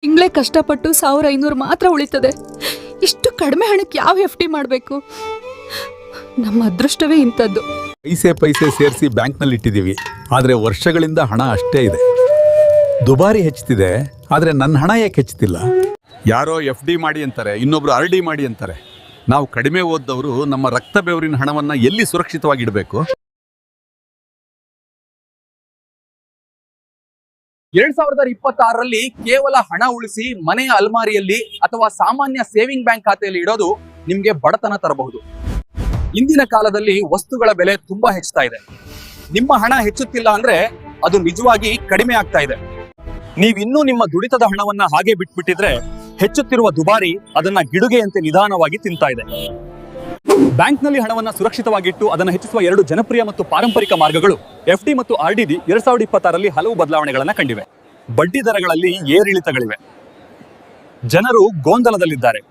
ತಿಂಗಳೇ ಕಷ್ಟಪಟ್ಟು 1500 ಮಾತ್ರ ಉಳಿತದೆ. ಇಷ್ಟು ಕಡಿಮೆ ಹಣಕ್ಕೆ ಯಾವ ಎಫ್ ಡಿ ಮಾಡಬೇಕು? ನಮ್ಮ ಅದೃಷ್ಟವೇ ಇಂಥದ್ದು. ಪೈಸೆ ಸೇರಿಸಿ ಬ್ಯಾಂಕ್ನಲ್ಲಿ ಇಟ್ಟಿದ್ದೀವಿ, ಆದರೆ ವರ್ಷಗಳಿಂದ ಹಣ ಅಷ್ಟೇ ಇದೆ. ದುಬಾರಿ ಹೆಚ್ಚುತ್ತಿದೆ, ಆದರೆ ನನ್ನ ಹಣ ಯಾಕೆ ಹೆಚ್ಚುತ್ತಿಲ್ಲ? ಯಾರೋ ಎಫ್ ಡಿ ಮಾಡಿ ಅಂತಾರೆ, ಇನ್ನೊಬ್ರು ಆರ್ ಡಿ ಮಾಡಿ ಅಂತಾರೆ. ನಾವು ಕಡಿಮೆ ಓದ್ದವರು ನಮ್ಮ ರಕ್ತ ಬೆವರಿನ ಹಣವನ್ನು ಎಲ್ಲಿ ಸುರಕ್ಷಿತವಾಗಿಡಬೇಕು? 2026ರಲ್ಲಿ ಕೇವಲ ಹಣ ಉಳಿಸಿ ಮನೆಯ ಅಲ್ಮಾರಿಯಲ್ಲಿ ಅಥವಾ ಸಾಮಾನ್ಯ ಸೇವಿಂಗ್ ಬ್ಯಾಂಕ್ ಖಾತೆಯಲ್ಲಿ ಇಡೋದು ನಿಮ್ಗೆ ಬಡತನ ತರಬಹುದು. ಇಂದಿನ ಕಾಲದಲ್ಲಿ ವಸ್ತುಗಳ ಬೆಲೆ ತುಂಬಾ ಹೆಚ್ಚುತ್ತಾ ಇದೆ. ನಿಮ್ಮ ಹಣ ಹೆಚ್ಚುತ್ತಿಲ್ಲ ಅಂದ್ರೆ ಅದು ನಿಜವಾಗಿ ಕಡಿಮೆ ಆಗ್ತಾ ಇದೆ. ನೀವಿನ್ನೂ ನಿಮ್ಮ ದುಡಿತದ ಹಣವನ್ನ ಹಾಗೆ ಬಿಟ್ಬಿಟ್ಟಿದ್ರೆ ಹೆಚ್ಚುತ್ತಿರುವ ದುಬಾರಿ ಅದನ್ನ ಗಿಡುಗೆಯಂತೆ ನಿಧಾನವಾಗಿ ತಿಂತಾ ಇದೆ. ಬ್ಯಾಂಕ್ನಲ್ಲಿ ಹಣವನ್ನ ಸುರಕ್ಷಿತವಾಗಿಟ್ಟು ಅದನ್ನು ಹೆಚ್ಚಿಸುವ 2 ಜನಪ್ರಿಯ ಮತ್ತು ಪಾರಂಪರಿಕ ಮಾರ್ಗಗಳು ಎಫ್ ಡಿ ಮತ್ತು ಆರ್ ಡಿ 2026ರಲ್ಲಿ ಹಲವು ಬದಲಾವಣೆಗಳನ್ನ ಕಂಡಿವೆ. ಬಡ್ಡಿ ದರಗಳಲ್ಲಿ ಏರಿಳಿತಗಳಿವೆ. ಜನರು ಗೊಂದಲದಲ್ಲಿದ್ದಾರೆ.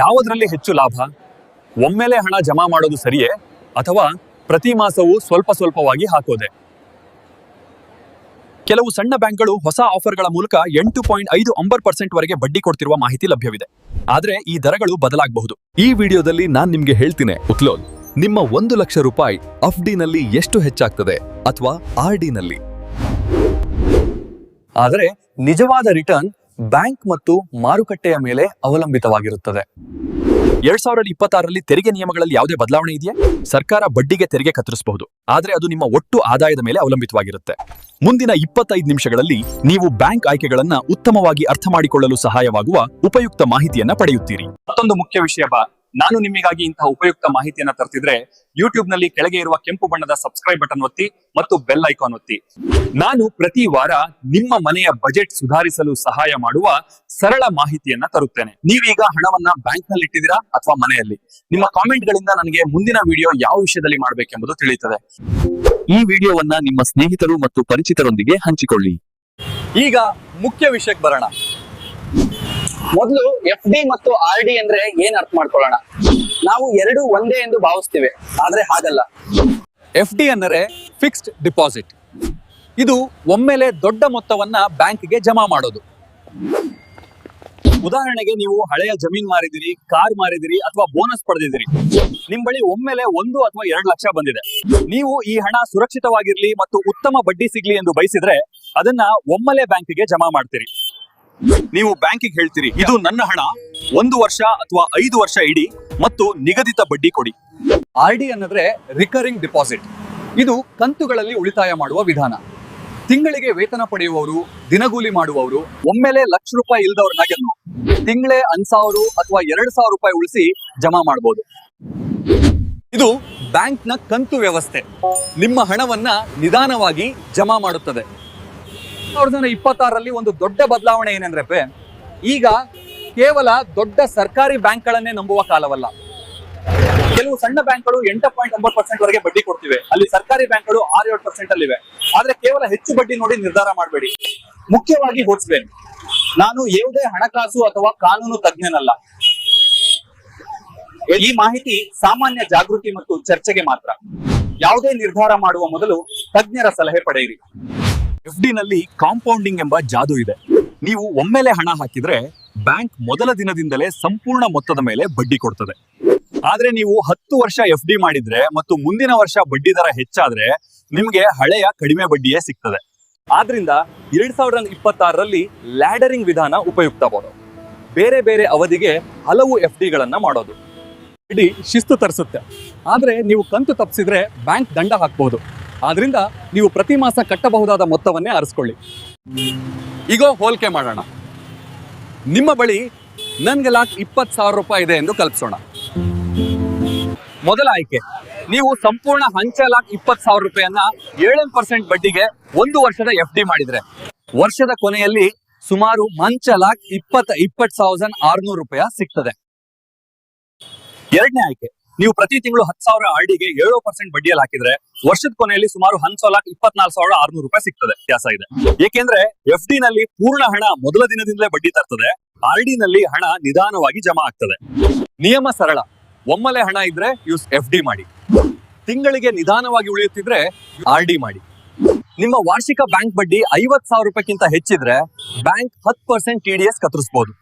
ಯಾವುದರಲ್ಲಿ ಹೆಚ್ಚು ಲಾಭ? ಒಮ್ಮೆಲೆ ಹಣ ಜಮಾ ಮಾಡೋದು ಸರಿಯೇ ಅಥವಾ ಪ್ರತಿ ಮಾಸವೂ ಸ್ವಲ್ಪವಾಗಿ ಹಾಕೋದೆ? ಕೆಲವು ಸಣ್ಣ ಬ್ಯಾಂಕ್ಗಳು ಹೊಸ ಆಫರ್ಗಳ ಮೂಲಕ 8.59% ವರೆಗೆ ಬಡ್ಡಿ ಕೊಡ್ತಿರುವ ಮಾಹಿತಿ ಲಭ್ಯವಿದೆ. ಆದ್ರೆ ಈ ದರಗಳು ಬದಲಾಗಬಹುದು. ಈ ವಿಡಿಯೋದಲ್ಲಿ ನಾನ್ ನಿಮ್ಗೆ ಹೇಳ್ತೀನಿ, ಉತ್ಲೋಲ್ ನಿಮ್ಮ 1 ಲಕ್ಷ ರೂಪಾಯಿ ಎಫ್ ಡಿ ನಲ್ಲಿ ಎಷ್ಟು ಹೆಚ್ಚಾಗ್ತದೆ ಅಥವಾ ಆರ್ ಡಿ ನಲ್ಲಿ. ಆದರೆ ನಿಜವಾದ ರಿಟರ್ನ್ ಬ್ಯಾಂಕ್ ಮತ್ತು ಮಾರುಕಟ್ಟೆಯ ಮೇಲೆ ಅವಲಂಬಿತವಾಗಿರುತ್ತದೆ. 2026ರಲ್ಲಿ ತೆರಿಗೆ ನಿಯಮಗಳಲ್ಲಿ ಯಾವುದೇ ಬದಲಾವಣೆ ಇದೆಯೇ? ಸರ್ಕಾರ ಬಡ್ಡಿಗೆ ತೆರಿಗೆ ಕತ್ತರಿಸಬಹುದು, ಆದ್ರೆ ಅದು ನಿಮ್ಮ ಒಟ್ಟು ಆದಾಯದ ಮೇಲೆ ಅವಲಂಬಿತವಾಗಿರುತ್ತೆ. ಮುಂದಿನ 25 ನಿಮಿಷಗಳಲ್ಲಿ ನೀವು ಬ್ಯಾಂಕ್ ಆಯ್ಕೆಗಳನ್ನ ಉತ್ತಮವಾಗಿ ಅರ್ಥ ಮಾಡಿಕೊಳ್ಳಲು ಸಹಾಯವಾಗುವ ಉಪಯುಕ್ತ ಮಾಹಿತಿಯನ್ನ ಪಡೆಯುತ್ತೀರಿ. ಮತ್ತೊಂದು ಮುಖ್ಯ ವಿಷಯ ನಾನು ನಿಮಗಾಗಿ ಇಂತಹ ಉಪಯುಕ್ತ ಮಾಹಿತಿಯನ್ನ ತರ್ತಿದ್ರೆ ಯೂಟ್ಯೂಬ್ ನಲ್ಲಿ ಕೆಳಗೆ ಇರುವ ಕೆಂಪು ಬಣ್ಣದ ಸಬ್ಸ್ಕ್ರೈಬ್ ಬಟನ್ ಒತ್ತಿ ಮತ್ತು ಬೆಲ್ ಐಕಾನ್ ಒತ್ತಿ. ನಾನು ಪ್ರತಿ ವಾರ ನಿಮ್ಮ ಮನೆಯ ಬಜೆಟ್ ಸುಧಾರಿಸಲು ಸಹಾಯ ಮಾಡುವ ಸರಳ ಮಾಹಿತಿಯನ್ನ ತರುತ್ತೇನೆ. ನೀವೀಗ ಹಣವನ್ನ ಬ್ಯಾಂಕ್ ನಲ್ಲಿ ಇಟ್ಟಿದ್ದೀರಾ ಅಥವಾ ಮನೆಯಲ್ಲಿ? ನಿಮ್ಮ ಕಾಮೆಂಟ್ ಗಳಿಂದ ನನಗೆ ಮುಂದಿನ ವಿಡಿಯೋ ಯಾವ ವಿಷಯದಲ್ಲಿ ಮಾಡಬೇಕೆಂಬುದು ತಿಳಿಯುತ್ತದೆ. ಈ ವಿಡಿಯೋವನ್ನ ನಿಮ್ಮ ಸ್ನೇಹಿತರು ಮತ್ತು ಪರಿಚಿತರೊಂದಿಗೆ ಹಂಚಿಕೊಳ್ಳಿ. ಈಗ ಮುಖ್ಯ ವಿಷಯಕ್ಕೆ ಬರೋಣ. ಮೊದಲು ಎಫ್ ಡಿ ಮತ್ತು ಆರ್ ಡಿ ಅಂದ್ರೆ ಏನ್ ಅರ್ಥ ಮಾಡ್ಕೊಳ್ಳೋಣ. ನಾವು ಎರಡು ಒಂದೇ ಎಂದು ಭಾವಿಸ್ತೀವಿ, ಆದ್ರೆ ಹಾಗಲ್ಲ. ಎಫ್ ಡಿ ಅಂದರೆ ಫಿಕ್ಸ್ಡ್ ಡಿಪಾಸಿಟ್. ಇದು ಒಮ್ಮೆಲೆ ದೊಡ್ಡ ಮೊತ್ತವನ್ನ ಬ್ಯಾಂಕ್ಗೆ ಜಮಾ ಮಾಡೋದು. ಉದಾಹರಣೆಗೆ ನೀವು ಹಳೆಯ ಜಮೀನ್ ಮಾರಿದಿರಿ, ಕಾರ್ ಮಾರಿದಿರಿ ಅಥವಾ ಬೋನಸ್ ಪಡೆದಿದ್ದೀರಿ. ನಿಮ್ ಬಳಿ ಒಮ್ಮೆಲೆ 1 ಅಥವಾ 2 ಲಕ್ಷ ಬಂದಿದೆ. ನೀವು ಈ ಹಣ ಸುರಕ್ಷಿತವಾಗಿರ್ಲಿ ಮತ್ತು ಉತ್ತಮ ಬಡ್ಡಿ ಸಿಗ್ಲಿ ಎಂದು ಬಯಸಿದ್ರೆ ಅದನ್ನ ಒಮ್ಮೆಲೆ ಬ್ಯಾಂಕಿಗೆ ಜಮಾ ಮಾಡ್ತೀರಿ. ನೀವು ಬ್ಯಾಂಕಿಗೆ ಹೇಳ್ತೀರಿ, ಇದು ನನ್ನ ಹಣ, 1 ವರ್ಷ ಅಥವಾ 5 ವರ್ಷ ಇಡಿ ಮತ್ತು ನಿಗದಿತ ಬಡ್ಡಿ ಕೊಡಿ. ಆರ್ ಡಿ ಅನ್ನದ್ರೆ ರಿಕರಿಂಗ್ ಡಿಪಾಸಿಟ್. ಇದು ಕಂತುಗಳಲ್ಲಿ ಉಳಿತಾಯ ಮಾಡುವ ವಿಧಾನ. ತಿಂಗಳಿಗೆ ವೇತನ ಪಡೆಯುವವರು, ದಿನಗೂಲಿ ಮಾಡುವವರು ಒಮ್ಮೆಲೆ ಲಕ್ಷ ರೂಪಾಯಿ ಇಲ್ದವ್ರನ್ನಾಗೆನ್ನು ತಿಂಗಳೇ 1000 ಅಥವಾ 2000 ರೂಪಾಯಿ ಉಳಿಸಿ ಜಮಾ ಮಾಡಬಹುದು. ಇದು ಬ್ಯಾಂಕ್ ನ ಕಂತು ವ್ಯವಸ್ಥೆ. ನಿಮ್ಮ ಹಣವನ್ನ ನಿಧಾನವಾಗಿ ಜಮಾ ಮಾಡುತ್ತದೆ. 2026ರಲ್ಲಿ ಒಂದು ದೊಡ್ಡ ಬದಲಾವಣೆ ಏನಂದ್ರೆ ಈಗ ಕೇವಲ ದೊಡ್ಡ ಸರ್ಕಾರಿ ಬ್ಯಾಂಕ್ಗಳನ್ನೇ ನಂಬುವ ಕಾಲವಲ್ಲ. ಕೆಲವು ಸಣ್ಣ ಬ್ಯಾಂಕ್ಗಳು 8.9% ವರೆಗೆ ಬಡ್ಡಿ ಕೊಡ್ತಿವೆ. ಅಲ್ಲಿ ಸರ್ಕಾರಿ ಬ್ಯಾಂಕ್ಗಳು 6-7% ಅಲ್ಲಿವೆ. ಆದ್ರೆ ಕೇವಲ ಹೆಚ್ಚು ಬಡ್ಡಿ ನೋಡಿ ನಿರ್ಧಾರ ಮಾಡಬೇಡಿ. ಮುಖ್ಯವಾಗಿ ಹೋಲಿಸಬೇಕು, ನಾನು ಯಾವುದೇ ಹಣಕಾಸು ಅಥವಾ ಕಾನೂನು ತಜ್ಞನಲ್ಲ. ಈ ಮಾಹಿತಿ ಸಾಮಾನ್ಯ ಜಾಗೃತಿ ಮತ್ತು ಚರ್ಚೆಗೆ ಮಾತ್ರ. ಯಾವುದೇ ನಿರ್ಧಾರ ಮಾಡುವ ಮೊದಲು ತಜ್ಞರ ಸಲಹೆ ಪಡೆಯಿರಿ. ಎಫ್ ಡಿ ನಲ್ಲಿ ಕಾಂಪೌಂಡಿಂಗ್ ಎಂಬ ಜಾದು ಇದೆ. ನೀವು ಒಮ್ಮೆಲೆ ಹಣ ಹಾಕಿದ್ರೆ ಬ್ಯಾಂಕ್ ಮೊದಲ ದಿನದಿಂದಲೇ ಸಂಪೂರ್ಣ ಮೊತ್ತದ ಮೇಲೆ ಬಡ್ಡಿ ಕೊಡ್ತದೆ. ಆದ್ರೆ ನೀವು 10 ವರ್ಷ ಎಫ್ ಡಿ ಮಾಡಿದ್ರೆ ಮತ್ತು ಮುಂದಿನ ವರ್ಷ ಬಡ್ಡಿ ದರ ಹೆಚ್ಚಾದ್ರೆ ನಿಮ್ಗೆ ಹಳೆಯ ಕಡಿಮೆ ಬಡ್ಡಿಯೇ ಸಿಗ್ತದೆ. ಆದ್ರಿಂದ 2026ರಲ್ಲಿ ಲ್ಯಾಡರಿಂಗ್ ವಿಧಾನ ಉಪಯುಕ್ತಬಹುದು. ಬೇರೆ ಬೇರೆ ಅವಧಿಗೆ ಹಲವು ಎಫ್ ಡಿಗಳನ್ನ ಮಾಡೋದು. ಇಡೀ ಶಿಸ್ತು ತರಿಸುತ್ತೆ, ಆದ್ರೆ ನೀವು ಕಂತು ತಪ್ಪಿಸಿದ್ರೆ ಬ್ಯಾಂಕ್ ದಂಡ ಹಾಕಬಹುದು. ಆದ್ರಿಂದ ನೀವು ಪ್ರತಿ ಮಾಸ ಕಟ್ಟಬಹುದಾದ ಮೊತ್ತವನ್ನೇ ಆರಿಸ್ಕೊಳ್ಳಿ. ಈಗ ಹೋಲಿಕೆ ಮಾಡೋಣ. ನಿಮ್ಮ ಬಳಿ ನನ್ಗೆ ಲಾಕ್ 20,000 ರೂಪಾಯಿ ಇದೆ ಎಂದು ಕಲ್ಪಿಸೋಣ. ಮೊದಲ ಆಯ್ಕೆ, ನೀವು ಸಂಪೂರ್ಣ ಹಂಚ ಲಾಕ್ 20,000 ರೂಪಾಯಿಯನ್ನ 7% ಬಡ್ಡಿಗೆ 1 ವರ್ಷದ ಎಫ್ ಡಿ ಮಾಡಿದ್ರೆ ವರ್ಷದ ಕೊನೆಯಲ್ಲಿ ಸುಮಾರು ಮಂಚ ಲಾಕ್ 20,600 ರೂಪಾಯಿ ಸಿಗ್ತದೆ. ಎರಡನೇ ಆಯ್ಕೆ, ನೀವು ಪ್ರತಿ ತಿಂಗಳು 10,000 ಆರ್ ಡಿಗೆ 7% ಬಡ್ಡಿಯಲ್ಲಿ ಹಾಕಿದ್ರೆ ವರ್ಷದ ಕೊನೆಯಲ್ಲಿ ಸುಮಾರು 24,600 ರೂಪಾಯಿ ಸಿಗ್ತದೆ. ವ್ಯತ್ಯಾಸ ಇದೆ, ಏಕೆಂದ್ರೆ ಎಫ್ ಡಿ ನಲ್ಲಿ ಪೂರ್ಣ ಹಣ ಮೊದಲ ದಿನದಿಂದಲೇ ಬಡ್ಡಿ ತರ್ತದೆ. ಆರ್ ಡಿ ನಲ್ಲಿ ಹಣ ನಿಧಾನವಾಗಿ ಜಮಾ ಆಗ್ತದೆ. ನಿಯಮ ಸರಳ, ಒಮ್ಮೆಲೆ ಹಣ ಇದ್ರೆ ಯೂಸ್ ಎಫ್ ಡಿ ಮಾಡಿ, ತಿಂಗಳಿಗೆ ನಿಧಾನವಾಗಿ ಉಳಿಯುತ್ತಿದ್ರೆ ಆರ್ ಡಿ ಮಾಡಿ. ನಿಮ್ಮ ವಾರ್ಷಿಕ ಬ್ಯಾಂಕ್ ಬಡ್ಡಿ 50,000 ರೂಪಾಯಿಗಿಂತ ಹೆಚ್ಚಿದ್ರೆ ಬ್ಯಾಂಕ್ 10% TDS ಕತ್ತರಿಸಬಹುದು.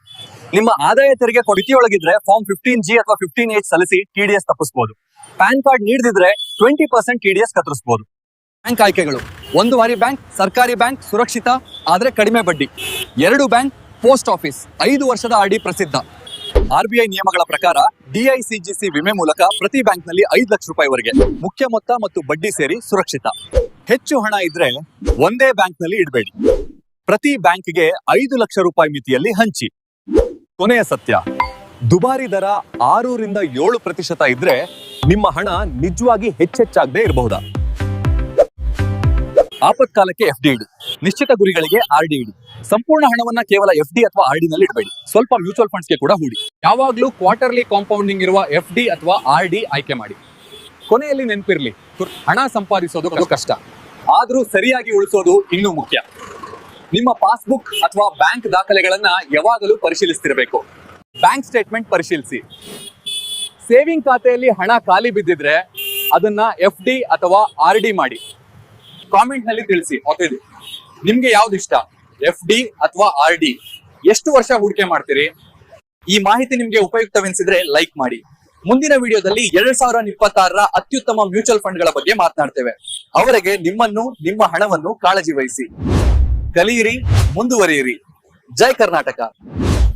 ನಿಮ್ಮ ಆದಾಯ ತೆರಿಗೆ ಮಿತಿಯೊಳಗಿದ್ರೆ ಫಾರ್ಮ್ 15G ಅಥವಾ 15H ಸಲ್ಲಿಸಿ TDS ತಪ್ಪಿಸಬಹುದು. ಪ್ಯಾನ್ ಕಾರ್ಡ್ ನೀಡದಿದ್ರೆ 20% TDS ಕತ್ತರಿಸಬಹುದು. ಬ್ಯಾಂಕ್ ಆಯ್ಕೆಗಳು: 1 ವಾರಿ ಬ್ಯಾಂಕ್, ಸರ್ಕಾರಿ ಬ್ಯಾಂಕ್, ಸುರಕ್ಷಿತ ಆದ್ರೆ ಕಡಿಮೆ ಬಡ್ಡಿ. 2 ಬ್ಯಾಂಕ್, ಪೋಸ್ಟ್ ಆಫೀಸ್, 5 ವರ್ಷದ RD ಪ್ರಸಿದ್ಧ. RBI ನಿಯಮಗಳ ಪ್ರಕಾರ DICGC ವಿಮೆ ಮೂಲಕ ಪ್ರತಿ ಬ್ಯಾಂಕ್ನಲ್ಲಿ 5 ಲಕ್ಷ ರೂಪಾಯಿವರೆಗೆ ಮುಖ್ಯ ಮೊತ್ತ ಮತ್ತು ಬಡ್ಡಿ ಸೇರಿ ಸುರಕ್ಷಿತ. ಹೆಚ್ಚು ಹಣ ಇದ್ರೆ ಒಂದೇ ಬ್ಯಾಂಕ್ನಲ್ಲಿ ಇಡಬೇಡಿ. ಪ್ರತಿ ಬ್ಯಾಂಕ್ಗೆ 5 ಲಕ್ಷ ರೂಪಾಯಿ ಮಿತಿಯಲ್ಲಿ ಹಂಚಿ. ಕೊನೆಯ ಸತ್ಯ: ದುಬಾರಿ ದರ 6ರಿಂದ 7% ಇದ್ರೆ ನಿಮ್ಮ ಹಣ ನಿಜವಾಗಿ ಹೆಚ್ಚೆಚ್ಚಾಗದೆ ಇರಬಹುದಾ? ಆಪತ್ಕಾಲಕ್ಕೆ FD ಇಡಿ. ನಿಶ್ಚಿತ ಗುರಿಗಳಿಗೆ RD ಇಡಿ. ಸಂಪೂರ್ಣ ಹಣವನ್ನ ಕೇವಲ FD ಅಥವಾ RD ನಲ್ಲಿ ಇಡಬೇಡಿ. ಸ್ವಲ್ಪ ಮ್ಯೂಚುವಲ್ ಫಂಡ್ಸ್ಗೆ ಕೂಡ ಹೂಡಿ. ಯಾವಾಗ್ಲೂ ಕ್ವಾರ್ಟರ್ಲಿ ಕಾಂಪೌಂಡಿಂಗ್ ಇರುವ FD ಅಥವಾ RD ಆಯ್ಕೆ ಮಾಡಿ. ಕೊನೆಯಲ್ಲಿ ನೆನಪಿರ್ಲಿ, ಹಣ ಸಂಪಾದಿಸೋದು ಕಷ್ಟ, ಆದ್ರೂ ಸರಿಯಾಗಿ ಉಳಿಸೋದು ಇನ್ನೂ ಮುಖ್ಯ. ನಿಮ್ಮ ಪಾಸ್ಬುಕ್ ಅಥವಾ ಬ್ಯಾಂಕ್ ದಾಖಲೆಗಳನ್ನ ಯಾವಾಗಲೂ ಪರಿಶೀಲಿಸ್ತಿರಬೇಕು. ಬ್ಯಾಂಕ್ ಸ್ಟೇಟ್ಮೆಂಟ್ ಪರಿಶೀಲಿಸಿ. ಸೇವಿಂಗ್ ಖಾತೆಯಲ್ಲಿ ಹಣ ಖಾಲಿ ಬಿದ್ದಿದ್ರೆ ಅದನ್ನ FD ಅಥವಾ RD ಮಾಡಿ. ಕಾಮೆಂಟ್ ನಲ್ಲಿ ತಿಳಿಸಿ. ನಿಮ್ಗೆ ಯಾವ್ದು ಇಷ್ಟ, FD ಅಥವಾ RD? ಎಷ್ಟು ವರ್ಷ ಹೂಡಿಕೆ ಮಾಡ್ತೀರಿ? ಈ ಮಾಹಿತಿ ನಿಮ್ಗೆ ಉಪಯುಕ್ತವೆನಿಸಿದ್ರೆ ಲೈಕ್ ಮಾಡಿ. ಮುಂದಿನ ವಿಡಿಯೋದಲ್ಲಿ 2026ರ ಅತ್ಯುತ್ತಮ ಮ್ಯೂಚುವಲ್ ಫಂಡ್ಗಳ ಬಗ್ಗೆ ಮಾತನಾಡ್ತೇವೆ. ಅವರೆಗೆ ನಿಮ್ಮನ್ನು, ನಿಮ್ಮ ಹಣವನ್ನು ಕಾಳಜಿ ವಹಿಸಿ. ಕಲಿಯಿರಿ, ಮುಂದುವರಿಯಿರಿ. ಜೈ ಕರ್ನಾಟಕ.